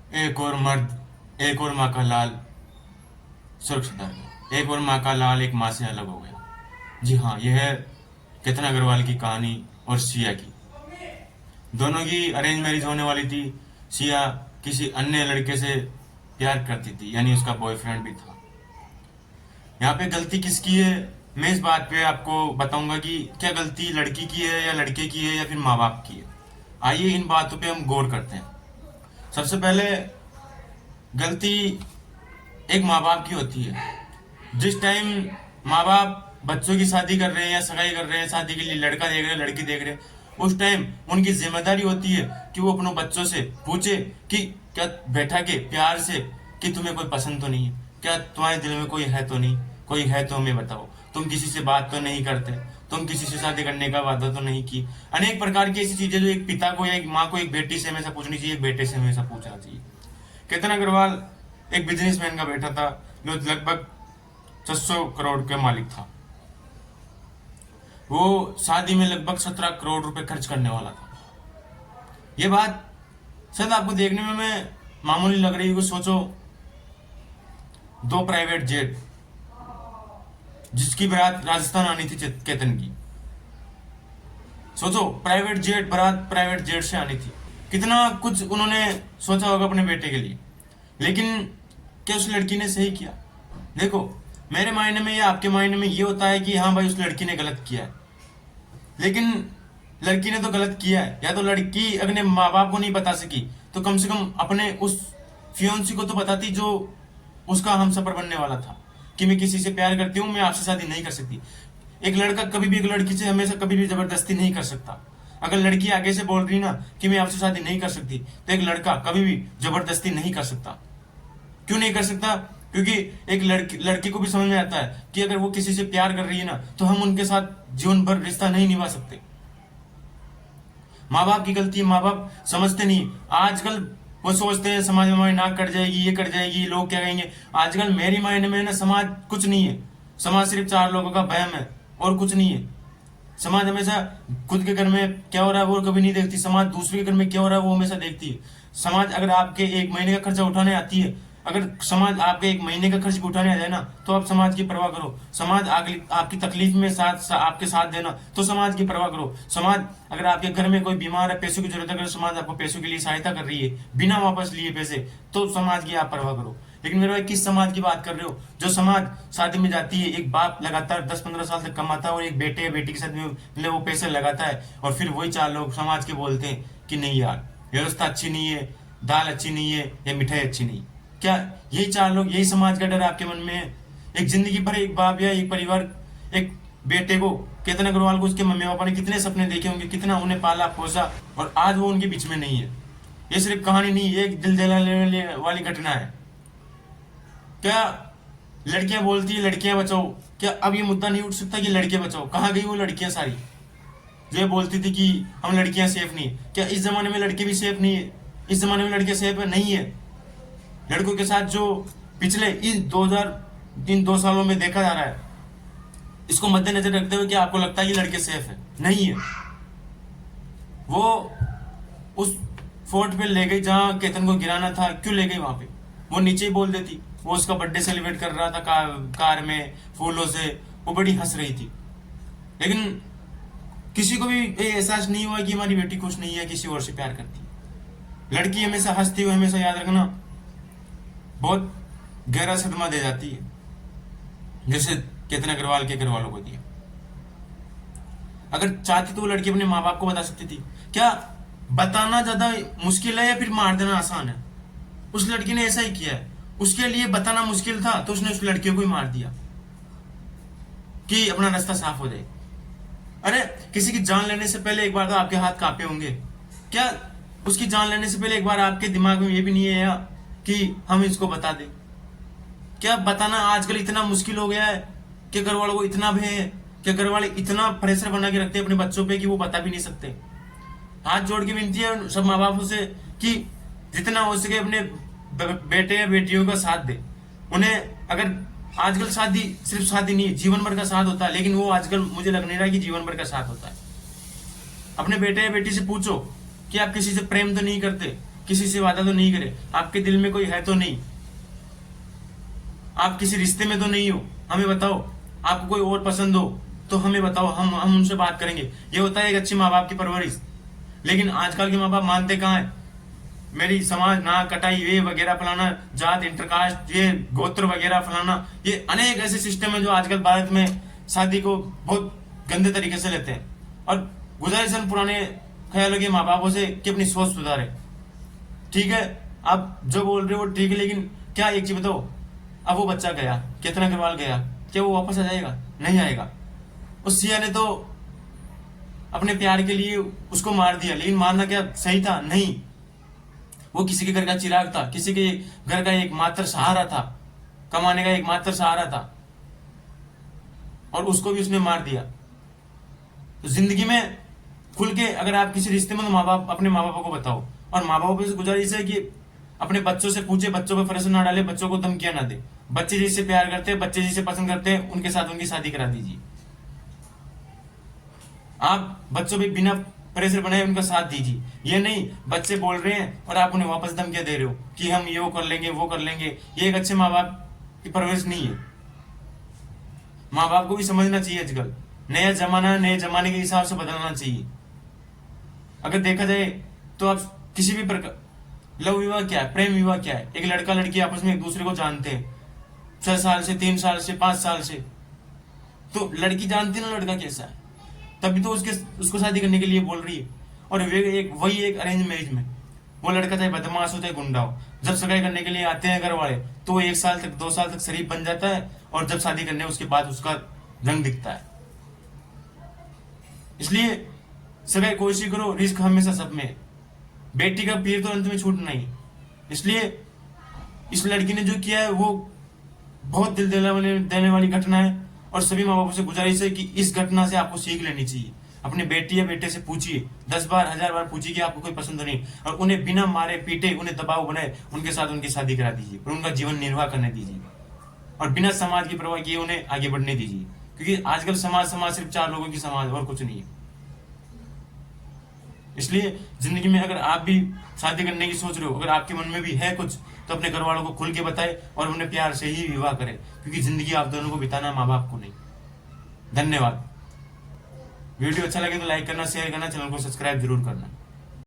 एक और मर्द, एक और माँ का लाल सुर्ख सुधर गया। एक और माँ का लाल एक माँ से अलग हो गया। जी हाँ, यह है केतन अग्रवाल की कहानी और सिया की। दोनों की अरेंज मैरिज होने वाली थी। सिया किसी अन्य लड़के से प्यार करती थी, यानी उसका बॉयफ्रेंड भी था। यहाँ पे गलती किसकी है, मैं इस बात पे आपको बताऊंगा कि क्या गलती लड़की की है या लड़के की है या फिर माँ बाप की है। आइए इन बातों पे हम गौर करते हैं। सबसे पहले गलती एक माँ बाप की होती है। जिस टाइम माँ बाप बच्चों की शादी कर रहे हैं या सगाई कर रहे हैं, शादी के लिए लड़का देख रहे हैं लड़की देख रहे हैं, उस टाइम उनकी जिम्मेदारी होती है कि वो अपने बच्चों से पूछे कि क्या बैठा के प्यार से कि तुम्हें कोई पसंद तो नहीं है, क्या तुम्हारे दिल में कोई है तो नहीं, कोई है तो हमें बताओ, तुम किसी से बात तो नहीं करते, तुम किसी से शादी करने का वादा तो नहीं की। अनेक प्रकार की ऐसी चीजें जो एक पिता को या एक माँ को एक बेटी से हमेशा पूछनी चाहिए, एक बेटे से हमेशा पूछना चाहिए। केतन अग्रवाल एक बिजनेसमैन का बेटा था जो लगभग 600 करोड़ का मालिक था। वो शादी में लगभग 17 करोड़ रुपए खर्च करने वाला था। ये बात शायद आपको देखने में मैं मामूली लग रही है। सोचो, दो प्राइवेट जेट जिसकी बारात राजस्थान आनी थी केतन की। सोचो, प्राइवेट जेट बारात प्राइवेट जेट से आनी थी। कितना कुछ उन्होंने सोचा होगा अपने बेटे के लिए। लेकिन क्या उस लड़की ने सही किया? देखो, मेरे मायने में या आपके मायने में ये होता है कि हाँ भाई, उस लड़की ने गलत किया है। लेकिन लड़की ने तो गलत किया है। या तो लड़की अपने माँ बाप को नहीं बता सकी तो कम से कम अपने उस फियोन्सी को तो बताती जो उसका हम सफर बनने वाला था, कि मैं किसी से प्यार करती हूँ, मैं आपसे शादी नहीं कर सकती। एक लड़का कभी भी एक लड़की से हमेशा कभी भी जबरदस्ती नहीं कर सकता। अगर लड़की आगे से बोल रही ना कि मैं आपसे शादी नहीं कर सकती, तो एक लड़का कभी भी जबरदस्ती नहीं कर सकता। क्यों नहीं कर सकता? क्योंकि एक लड़की को भी समझ में आता है कि अगर वो किसी से प्यार कर रही है ना, तो हम उनके साथ जीवन भर रिश्ता नहीं निभा सकते। माँ बाप की गलती है, माँ बाप समझते नहीं। आजकल वो सोचते हैं समाज में हमारी नाक कट जाएगी, ये कट जाएगी, लोग क्या कहेंगे। आजकल मेरी मायने में ना समाज कुछ नहीं है। समाज सिर्फ चार लोगों का वहम है और कुछ नहीं है। समाज हमेशा खुद के घर में क्या हो रहा है वो कभी नहीं देखती, समाज दूसरे के घर में क्या हो रहा है वो हमेशा देखती है। समाज अगर आपके एक महीने का खर्चा उठाने आती है, अगर समाज आपके एक महीने का खर्च भी उठाने आ जाए ना, तो आप समाज की परवाह करो। समाज आपकी तकलीफ में आपके साथ देना, तो समाज की परवाह करो। समाज अगर आपके घर में कोई बीमार है, पैसों की जरूरत है, अगर समाज आपको पैसों के लिए सहायता कर रही है बिना वापस लिए पैसे, तो समाज की आप परवाह करो। लेकिन मेरे भाई, किस समाज की बात कर रहे हो? जो समाज शादी में जाती है, एक बाप लगातार 10-15 साल तक कमाता है और एक बेटे या बेटी के साथ में वो पैसे लगाता है, और फिर वही चार लोग समाज के बोलते हैं कि नहीं यार, व्यवस्था अच्छी नहीं है, दाल अच्छी नहीं है या मिठाई अच्छी नहीं। क्या यही चार लोग, यही समाज का डर आपके मन में है? एक जिंदगी भर एक बाप या एक परिवार एक बेटे को, केतन अग्रवाल को उसके मम्मी पापा ने कितने सपने देखे होंगे, कितना उन्हें पाला पोसा, और आज वो उनके बीच में नहीं है। ये सिर्फ कहानी नहीं, ये एक दिल जलाने वाली घटना है। क्या लड़कियां बोलती है लड़कियां बचाओ, क्या अब ये मुद्दा नहीं उठ सकता कि लड़के बचाओ? कहाँ गई वो लड़कियां सारी जो ये बोलती थी कि हम लड़कियां सेफ नहीं? क्या इस जमाने में लड़के भी सेफ नहीं है? इस जमाने में लड़के सेफ नहीं है? लड़कों के साथ जो पिछले इन 2 सालों में देखा जा रहा है, इसको मद्देनजर रखते हुए क्या आपको लगता है कि लड़के सेफ है? नहीं है। वो उस फोर्ट पे ले गई जहां केतन को गिराना था। क्यों ले गई वहां पे? वो नीचे ही बोल देती। वो उसका बर्थडे सेलिब्रेट कर रहा था कार में फूलों से, वो बड़ी हंस रही थी। लेकिन किसी को भी एहसास नहीं हुआ कि हमारी बेटी खुश नहीं है, किसी और से प्यार करती है। लड़की हमेशा हंसती हुई, हमेशा याद रखना, बहुत गहरा सदमा दे जाती है, जैसे केतन अग्रवाल के घर वालों को दिया। अगर चाहती तो वो लड़की अपने माँ बाप को बता सकती थी। क्या बताना ज्यादा मुश्किल है या फिर मार देना आसान है? उस लड़की ने ऐसा ही किया है। उसके लिए बताना मुश्किल था तो उसने उस लड़की को ही मार दिया कि अपना रास्ता साफ हो जाए। अरे, किसी की जान लेने से पहले एक बार तो आपके हाथ कांपे होंगे। क्या उसकी जान लेने से पहले एक बार आपके दिमाग में ये भी नहीं है कि हम इसको बता दें? क्या बताना आजकल इतना मुश्किल हो गया है कि घर वालों को इतना भय है कि घर वाले इतना प्रेशर बना के रखते हैं अपने बच्चों पे कि वो बता भी नहीं सकते। हाथ जोड़ के विनती है सब माँ बापों से कि जितना हो सके अपने बेटे या बेटियों का साथ दे। उन्हें अगर आजकल शादी सिर्फ शादी नहीं, जीवन भर का साथ होता है, लेकिन वो आजकल मुझे लग नहीं रहा कि जीवन भर का साथ होता है। अपने बेटे या बेटी से पूछो कि आप किसी से प्रेम तो नहीं करते? किसी से वादा तो नहीं करे, आपके दिल में कोई है तो नहीं, आप किसी रिश्ते में तो नहीं हो, हमें बताओ। आपको कोई और पसंद हो तो हमें बताओ, हम उनसे बात करेंगे। ये होता है एक अच्छे माँ बाप की परवरिश। लेकिन आजकल के माँ बाप मानते कहाँ है? मेरी समाज ना कटाई, ये वगैरह फलाना, जात इंटरकास्ट, ये गोत्र वगैरह फलाना, ये अनेक ऐसे सिस्टम है जो आजकल भारत में शादी को बहुत गंदे तरीके से लेते हैं। और गुजारिश है पुराने ख्यालों के माँ बापों से कि अपनी सोच सुधारे। ठीक है, आप जो बोल रहे हो ठीक है, लेकिन क्या एक चीज बताओ, अब वो बच्चा गया, कितना अग्रवाल गया, क्या वो वापस आ जाएगा? नहीं आएगा। उस सिया ने तो अपने प्यार के लिए उसको मार दिया, लेकिन मारना क्या सही था? नहीं। वो किसी के घर का चिराग था, किसी के घर का एकमात्र सहारा था, कमाने का एकमात्र सहारा था, और उसको भी उसने मार दिया। तो जिंदगी में खुल के अगर आप किसी रिश्ते में, तो माँ बाप, अपने माँ बापों को बताओ। और माँ बापों से गुजारिश है कि अपने बच्चों से पूछे, बच्चों पर प्रेशर ना डाले, बच्चों को धमकियां ना दे। बच्चे जिससे प्यार करते हैं, बच्चे जिसे पसंद करते हैं, उनके साथ उनकी शादी करा दीजिए। आप बच्चों पे बिना प्रेशर बनाए उनका साथ दीजिए। ये नहीं बच्चे बोल रहे हैं और आप उन्हें वापस धमकियां दे रहे हो कि हम ये वो कर लेंगे, वो कर लेंगे। ये एक अच्छे माँ बाप की परवरिश नहीं है। माँ बाप को भी समझना चाहिए, आजकल नया जमाना, नए जमाने के हिसाब से बदलना चाहिए। अगर देखा जाए तो आप किसी भी प्रकार, लव विवाह क्या है, प्रेम विवाह क्या है? एक लड़का लड़की आपस में एक दूसरे को जानते हैं 6 साल से, 3 साल से, 5 साल से, तो लड़की जानती ना लड़का कैसा है, तभी तो उसको शादी करने के लिए बोल रही है। और वही एक अरेंज मैरिज में वो लड़का चाहे बदमाश हो चाहे गुंडा हो, जब सगाई करने के लिए आते हैं घर वाले, तो वो 1 साल तक, 2 साल तक शरीफ बन जाता है, और जब शादी करने उसके बाद उसका रंग दिखता है। इसलिए सगाई कोशिश करो, रिस्क हमेशा सब में। बेटी का पीर तो अंत में छूटना ही। इसलिए इस लड़की ने जो किया है वो बहुत दिल देने वाली घटना है। और सभी माँ बापों से गुजारिश है कि इस घटना से आपको सीख लेनी चाहिए। अपने बेटी या बेटे से पूछिए, 10 बार 1000 बार पूछिए कि आपको कोई पसंद नहीं, और उन्हें बिना मारे पीटे, उन्हें दबाव बनाए उनके साथ उनकी शादी करा दीजिए और उनका जीवन निर्वाह करने दीजिए, और बिना समाज की परवाह किए उन्हें आगे बढ़ने दीजिए। क्योंकि आजकल समाज सिर्फ 4 लोगों की समाज, और कुछ नहीं है। इसलिए जिंदगी में अगर आप भी शादी करने की सोच रहे हो, अगर आपके मन में भी है कुछ, तो अपने घर वालों को खुल के बताए और उन्हें प्यार से ही विवाह करें, क्योंकि जिंदगी आप दोनों को बिताना, माँ बाप को नहीं। धन्यवाद। वीडियो अच्छा लगे तो लाइक करना, शेयर करना, चैनल को सब्सक्राइब जरूर करना।